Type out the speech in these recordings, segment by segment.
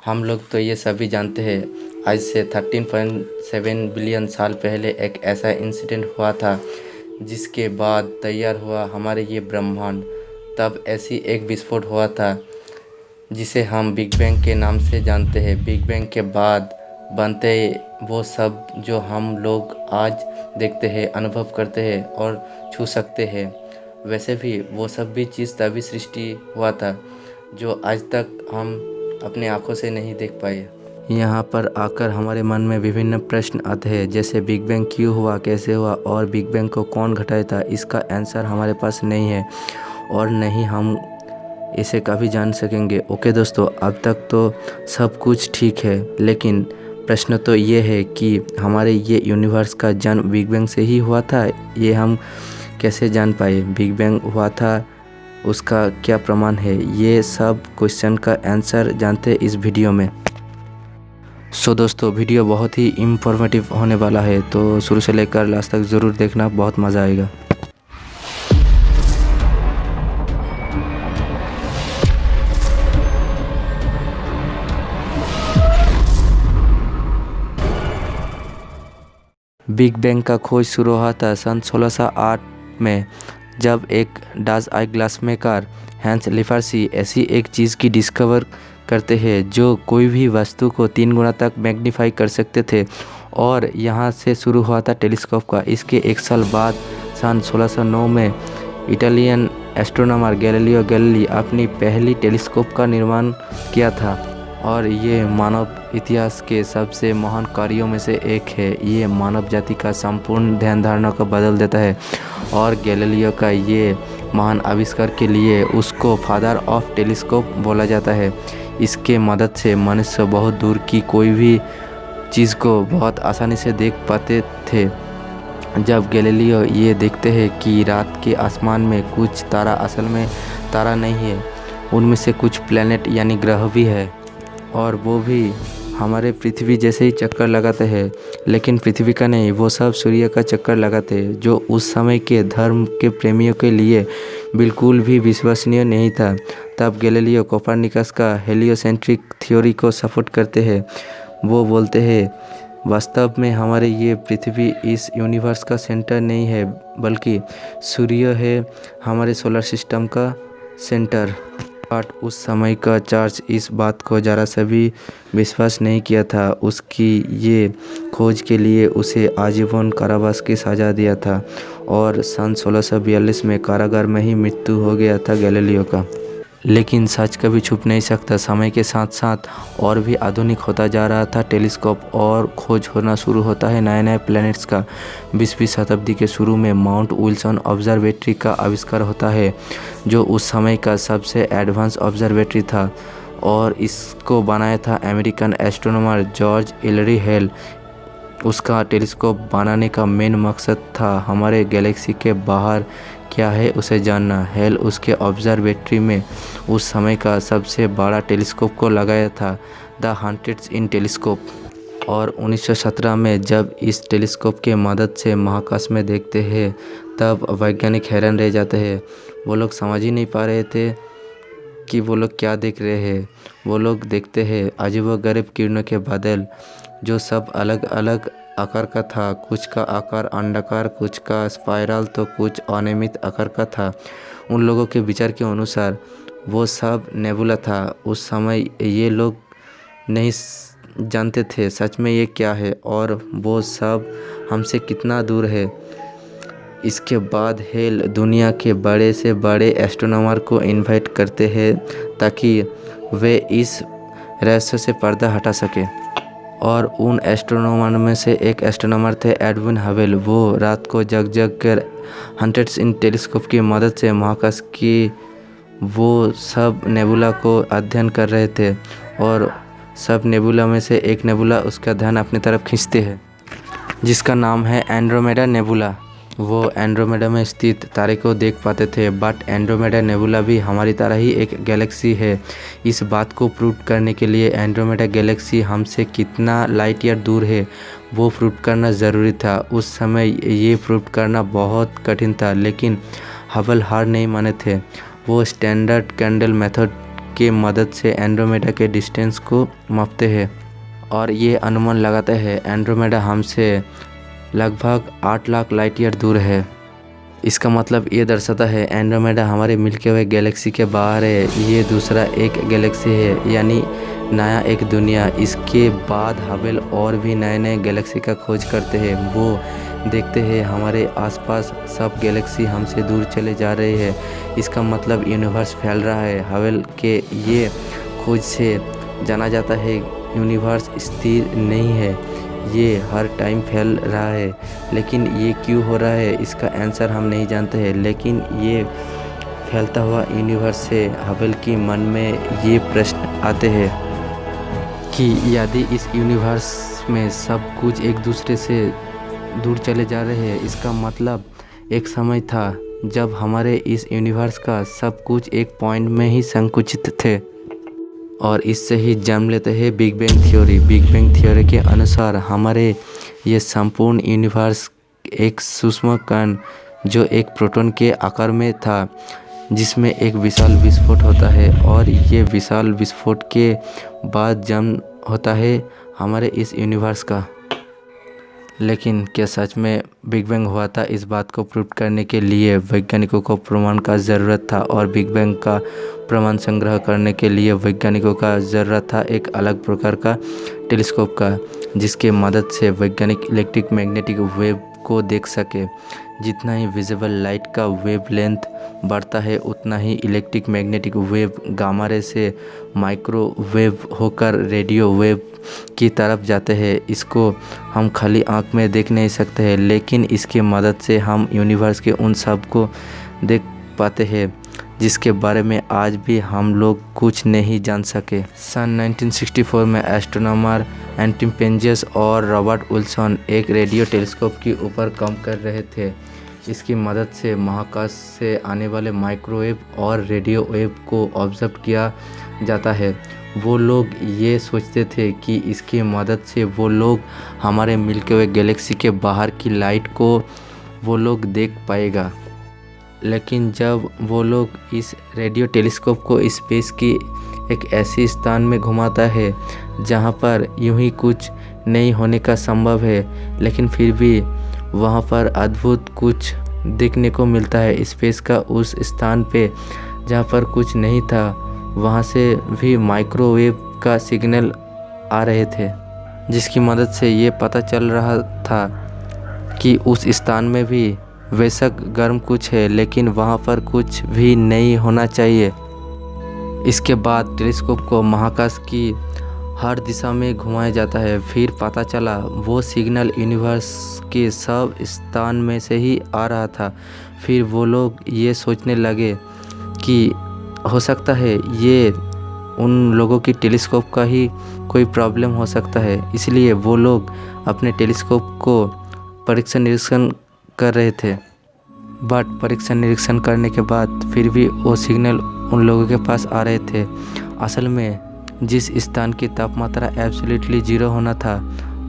हम लोग तो ये सभी जानते हैं आज से 13.7 बिलियन साल पहले एक ऐसा इंसिडेंट हुआ था जिसके बाद तैयार हुआ हमारे ये ब्रह्मांड। तब ऐसी एक विस्फोट हुआ था जिसे हम बिग बैंग के नाम से जानते हैं। बिग बैंग के बाद बनते वो सब जो हम लोग आज देखते हैं, अनुभव करते हैं और छू सकते हैं। वैसे भी वो सब भी चीज़ तभी सृष्टि हुआ था जो आज तक हम अपने आँखों से नहीं देख पाए। यहाँ पर आकर हमारे मन में विभिन्न प्रश्न आते हैं, जैसे बिग बैंग क्यों हुआ, कैसे हुआ और बिग बैंग को कौन घटाया था। इसका आंसर हमारे पास नहीं है और नहीं हम इसे कभी जान सकेंगे। ओके दोस्तों, अब तक तो सब कुछ ठीक है, लेकिन प्रश्न तो ये है कि हमारे ये यूनिवर्स का जन्म बिग बैंग से ही हुआ था। ये हम कैसे जान पाए बिग बैंग हुआ था, उसका क्या प्रमाण है। ये सब क्वेश्चन का आंसर जानते हैं इस वीडियो में। सो दोस्तों, वीडियो बहुत ही इंफॉर्मेटिव होने वाला है, तो शुरू से लेकर लास्ट तक ज़रूर देखना, बहुत मज़ा आएगा। बिग बैंग का खोज शुरू हुआ था सन 1608 में, जब एक डाच आई ग्लास मेकर हैंस लिफार्सी ऐसी एक चीज़ की डिस्कवर करते हैं जो कोई भी वस्तु को 3 गुना तक मैग्नीफाई कर सकते थे, और यहाँ से शुरू हुआ था टेलीस्कोप का। इसके एक साल बाद सन 1609 में इटालियन एस्ट्रोनॉमर गैलीलियो गैलीली अपनी पहली टेलीस्कोप का निर्माण किया था, और ये मानव इतिहास के सबसे महान कार्यों में से एक है। ये मानव जाति का संपूर्ण ध्यान धारणा को बदल देता है, और गैलीलियो का ये महान आविष्कार के लिए उसको फादर ऑफ टेलीस्कोप बोला जाता है। इसके मदद से मनुष्य बहुत दूर की कोई भी चीज़ को बहुत आसानी से देख पाते थे। जब गैलीलियो ये देखते हैं कि रात के आसमान में कुछ तारा असल में तारा नहीं है, उनमें से कुछ प्लैनेट यानी ग्रह भी है, और वो भी हमारे पृथ्वी जैसे ही चक्कर लगाते हैं, लेकिन पृथ्वी का नहीं, वो सब सूर्य का चक्कर लगाते हैं, जो उस समय के धर्म के प्रेमियों के लिए बिल्कुल भी विश्वसनीय नहीं था। तब गैलीलियो कोपरनिकस का हेलियोसेंट्रिक थ्योरी को सपोर्ट करते हैं। वो बोलते हैं वास्तव में हमारे ये पृथ्वी इस यूनिवर्स का सेंटर नहीं है, बल्कि सूर्य है हमारे सोलर सिस्टम का सेंटर। बट उस समय का चार्ज इस बात को ज़रा सा भी विश्वास नहीं किया था। उसकी ये खोज के लिए उसे आजीवन कारावास की सज़ा दिया था, और सन 1642 में कारागार में ही मृत्यु हो गया था गैलीलियो का। लेकिन सच कभी छुप नहीं सकता। समय के साथ साथ और भी आधुनिक होता जा रहा था टेलीस्कोप, और खोज होना शुरू होता है नए नए प्लैनेट्स का। 20वीं शताब्दी के शुरू में माउंट विल्सन ऑब्जर्वेटरी का आविष्कार होता है, जो उस समय का सबसे एडवांस ऑब्जर्वेटरी था, और इसको बनाया था अमेरिकन एस्ट्रोनॉमर जॉर्ज एलरी हेल। उसका टेलीस्कोप बनाने का मेन मकसद था हमारे गैलेक्सी के बाहर क्या है उसे जानना। हेल उसके ऑब्जर्वेटरी में उस समय का सबसे बड़ा टेलीस्कोप को लगाया था, द हंटेड्स इन टेलीस्कोप। और 1917 में जब इस टेलीस्कोप के मदद से महाकाश में देखते हैं, तब वैज्ञानिक हैरान रह जाते हैं। वो लोग समझ ही नहीं पा रहे थे कि वो लोग क्या देख रहे हैं। वो लोग देखते हैं अजीबोगरीब किरणों के बादल, जो सब अलग अलग आकार का था। कुछ का आकार अंडाकार, कुछ का स्पाइरल, तो कुछ अनियमित आकार का था। उन लोगों के विचार के अनुसार वो सब नेबुला था। उस समय ये लोग नहीं जानते थे सच में ये क्या है, और वो सब हमसे कितना दूर है। इसके बाद हेल दुनिया के बड़े से बड़े एस्ट्रोनॉमर को इनवाइट करते हैं ताकि वे इस रहस्य से पर्दा हटा सके। और उन एस्ट्रोनॉमर में से एक एस्ट्रोनॉमर थे एडविन हबल। वो रात को जग जग कर हंटेड्स इन टेलीस्कोप की मदद से महाकाश की वो सब नेबुला को अध्ययन कर रहे थे, और सब नेबुला में से एक नेबुला उसका ध्यान अपनी तरफ खींचते हैं, जिसका नाम है एंड्रोमेडा नेबुला। वो एंड्रोमेडा में स्थित तारे को देख पाते थे, बट एंड्रोमेडा नेबुला भी हमारी तरह ही एक गैलेक्सी है। इस बात को प्रूव करने के लिए एंड्रोमेडा गैलेक्सी हमसे कितना लाइट ईयर दूर है वो प्रूव करना ज़रूरी था। उस समय ये प्रूव करना बहुत कठिन था, लेकिन हबल हार नहीं माने थे। वो स्टैंडर्ड कैंडल मेथड के मदद से एंड्रोमेडा के डिस्टेंस को मापते हैं और ये अनुमान लगाते हैं एंड्रोमेडा हमसे लगभग 8 लाख लाइट ईयर दूर है। इसका मतलब ये दर्शाता है एंड्रोमेडा हमारे मिल्की वे गैलेक्सी के बाहर है, ये दूसरा एक गैलेक्सी है, यानी नया एक दुनिया। इसके बाद हबल और भी नए नए गैलेक्सी का खोज करते हैं। वो देखते हैं हमारे आसपास सब गैलेक्सी हमसे दूर चले जा रहे हैं, इसका मतलब यूनिवर्स फैल रहा है। हबल के ये खोज से जाना जाता है यूनिवर्स स्थिर नहीं है, ये हर टाइम फैल रहा है। लेकिन ये क्यों हो रहा है इसका आंसर हम नहीं जानते हैं, लेकिन ये फैलता हुआ यूनिवर्स से हबल के मन में ये प्रश्न आते हैं कि यदि इस यूनिवर्स में सब कुछ एक दूसरे से दूर चले जा रहे हैं, इसका मतलब एक समय था जब हमारे इस यूनिवर्स का सब कुछ एक पॉइंट में ही संकुचित थे। और इससे ही जन्म लेते हैं big bang theory. Big bang theory के अनुसार हमारे ये संपूर्ण यूनिवर्स एक सूक्ष्म कण जो एक प्रोटॉन के आकार में था, जिसमें एक विशाल विस्फोट होता है और ये विशाल विस्फोट के बाद जन्म होता है हमारे इस यूनिवर्स का। लेकिन क्या सच में बिग बैंग हुआ था? इस बात को प्रूव करने के लिए वैज्ञानिकों को प्रमाण का ज़रूरत था और बिग बैंग का प्रमाण संग्रह करने के लिए वैज्ञानिकों का ज़रूरत था एक अलग प्रकार का टेलीस्कोप का, जिसके मदद से वैज्ञानिक इलेक्ट्रिक मैग्नेटिक वेव को देख सके। जितना ही विजिबल लाइट का वेव लेंथ बढ़ता है उतना ही electric magnetic wave gamma ray से माइक्रोवेव होकर रेडियो वेव की तरफ जाते हैं। इसको हम खाली आंख में देख नहीं सकते हैं, लेकिन इसकी मदद से हम यूनिवर्स के उन सब को देख पाते हैं जिसके बारे में आज भी हम लोग कुछ नहीं जान सके। सन 1964 में एस्ट्रोनॉमर एंटनी पेंजियस और रॉबर्ट विल्सन एक रेडियो टेलीस्कोप के ऊपर काम कर रहे थे। इसकी मदद से महाकाश से आने वाले माइक्रोवेव और रेडियो वेव को ऑब्जर्व किया जाता है। वो लोग ये सोचते थे कि इसकी मदद से वो लोग हमारे मिल्की वे गैलेक्सी के बाहर की लाइट को वो लोग देख पाएगा। लेकिन जब वो लोग इस रेडियो टेलीस्कोप को स्पेस की एक ऐसी स्थान में घुमाता है जहाँ पर यूं ही कुछ नहीं होने का संभव है, लेकिन फिर भी वहाँ पर अद्भुत कुछ देखने को मिलता है। स्पेस का उस स्थान पे जहाँ पर कुछ नहीं था, वहाँ से भी माइक्रोवेव का सिग्नल आ रहे थे, जिसकी मदद से ये पता चल रहा था कि उस स्थान में भी बेशक गर्म कुछ है, लेकिन वहाँ पर कुछ भी नहीं होना चाहिए। इसके बाद टेलीस्कोप को महाकाश की हर दिशा में घुमाया जाता है। फिर पता चला वो सिग्नल यूनिवर्स के सब स्थान में से ही आ रहा था। फिर वो लोग ये सोचने लगे कि हो सकता है ये उन लोगों की टेलीस्कोप का ही कोई प्रॉब्लम हो सकता है। इसलिए वो लोग अपने टेलीस्कोप को परीक्षण निरीक्षण कर रहे थे, बट परीक्षण निरीक्षण करने के बाद फिर भी वो सिग्नल उन लोगों के पास आ रहे थे। असल में जिस स्थान की तापमात्रा एब्सोल्युटली 0 होना था,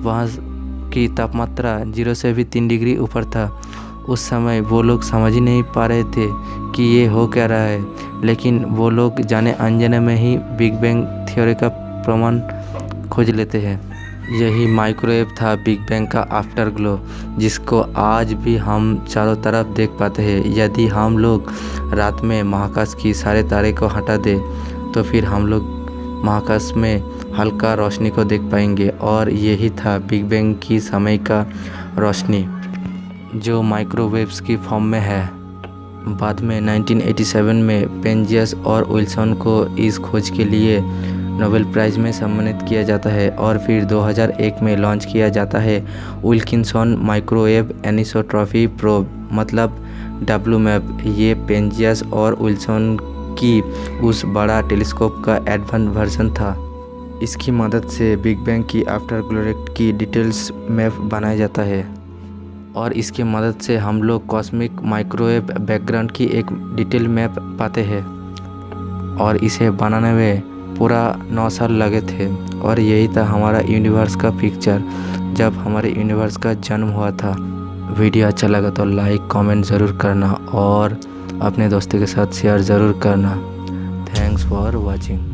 वहाँ की तापमात्रा 0 से भी 3 डिग्री ऊपर था। उस समय वो लोग समझ ही नहीं पा रहे थे कि ये हो क्या रहा है, लेकिन वो लोग जाने अनजाने में ही बिग बैंग थ्योरी का प्रमाण खोज लेते हैं। यही माइक्रोवेव था बिग बैंग का आफ्टर ग्लो, जिसको आज भी हम चारों तरफ देख पाते हैं। यदि हम लोग रात में महाकाश की सारे तारे को हटा दें तो फिर हम लोग महाकाश में हल्का रोशनी को देख पाएंगे, और यही था बिग बैंग की समय का रोशनी जो माइक्रोवेव्स की फॉर्म में है। बाद में 1987 में पेंजियस और विल्सन को इस खोज के लिए नोबेल प्राइज़ में सम्मानित किया जाता है, और फिर 2001 में लॉन्च किया जाता है विल्किंसन माइक्रोवेव एनिसोट्रॉपी प्रोब, मतलब WMAP। ये पेंजियस और विल्सन की उस बड़ा टेलीस्कोप का एडवांस वर्जन था। इसकी मदद से बिग बैंग की आफ्टर ग्लो की डिटेल्स मैप बनाया जाता है, और इसकी मदद से हम लोग कॉस्मिक माइक्रोवेव बैकग्राउंड की एक डिटेल मैप पाते हैं। और इसे बनाने में पूरा 9 साल लगे थे, और यही था हमारा यूनिवर्स का पिक्चर जब हमारे यूनिवर्स का जन्म हुआ था। वीडियो अच्छा लगा तो लाइक कमेंट ज़रूर करना और अपने दोस्तों के साथ शेयर ज़रूर करना। Thanks for watching.